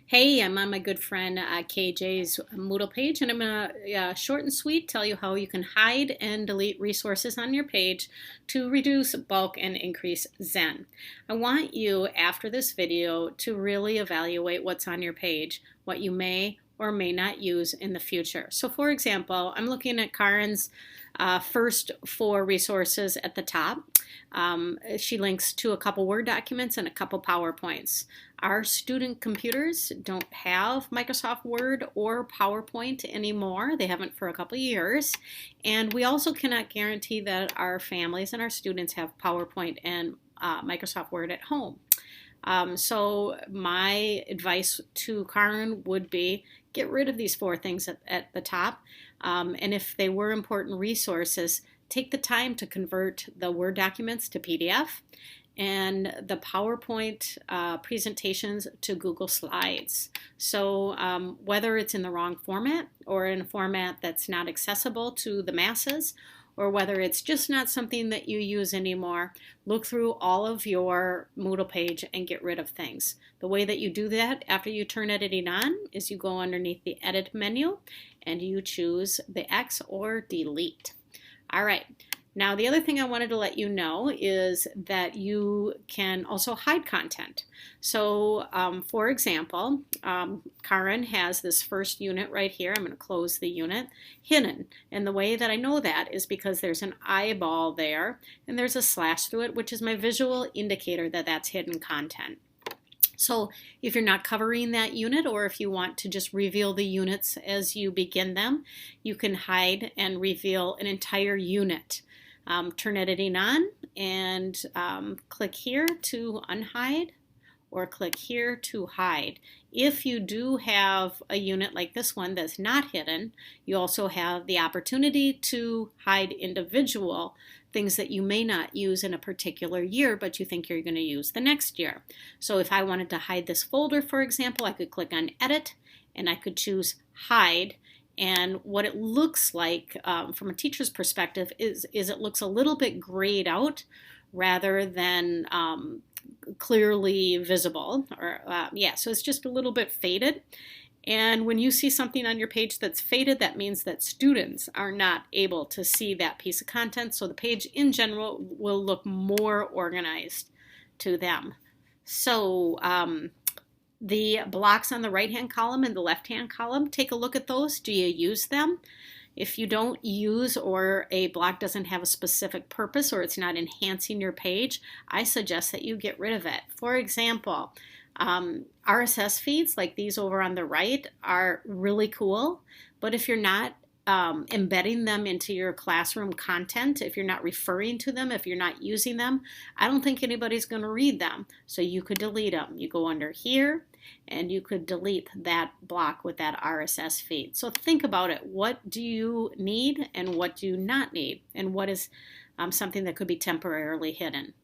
Hey, I'm on my good friend KJ's Moodle page, and I'm going to short and sweet tell you how you can hide and delete resources on your page to reduce bulk and increase Zen. I want you, after this video, to really evaluate what's on your page, what you may or may not use in the future. So for example, I'm looking at Karen's first 4 resources at the top. She links to a couple Word documents and a couple PowerPoints. Our student computers don't have Microsoft Word or PowerPoint anymore. They haven't for a couple years. And we also cannot guarantee that our families and our students have PowerPoint and Microsoft Word at home. So my advice to Karen would be get rid of these 4 things at the top. And if they were important resources, take the time to convert the Word documents to PDF and the PowerPoint presentations to Google Slides. So whether it's in the wrong format or in a format that's not accessible to the masses, or whether it's just not something that you use anymore, look through all of your Moodle page and get rid of things. The way that you do that after you turn editing on is you go underneath the edit menu and you choose the X or delete. All right. Now, the other thing I wanted to let you know is that you can also hide content. So, for example, Karen has this first unit right here. I'm going to close the unit, hidden. And the way that I know that is because there's an eyeball there and there's a slash through it, which is my visual indicator that that's hidden content. So if you're not covering that unit, or if you want to just reveal the units as you begin them, you can hide and reveal an entire unit. Turn editing on and click here to unhide, or click here to hide. If you do have a unit like this one that's not hidden, you also have the opportunity to hide individual things that you may not use in a particular year, but you think you're going to use the next year. So if I wanted to hide this folder, for example, I could click on Edit and I could choose Hide. And what it looks like from a teacher's perspective is it looks a little bit grayed out rather than clearly visible. Or so it's just a little bit faded. And when you see something on your page that's faded, that means that students are not able to see that piece of content. So the page in general will look more organized to them. So the blocks on the right-hand column and the left-hand column, take a look at those. Do you use them? If you don't use, or a block doesn't have a specific purpose, or it's not enhancing your page, I suggest that you get rid of it. For example, RSS feeds like these over on the right are really cool, but if you're not embedding them into your classroom content, if you're not referring to them, if you're not using them, I don't think anybody's going to read them. So you could delete them. You go under here and you could delete that block with that RSS feed. So think about it. What do you need and what do you not need? And what is something that could be temporarily hidden?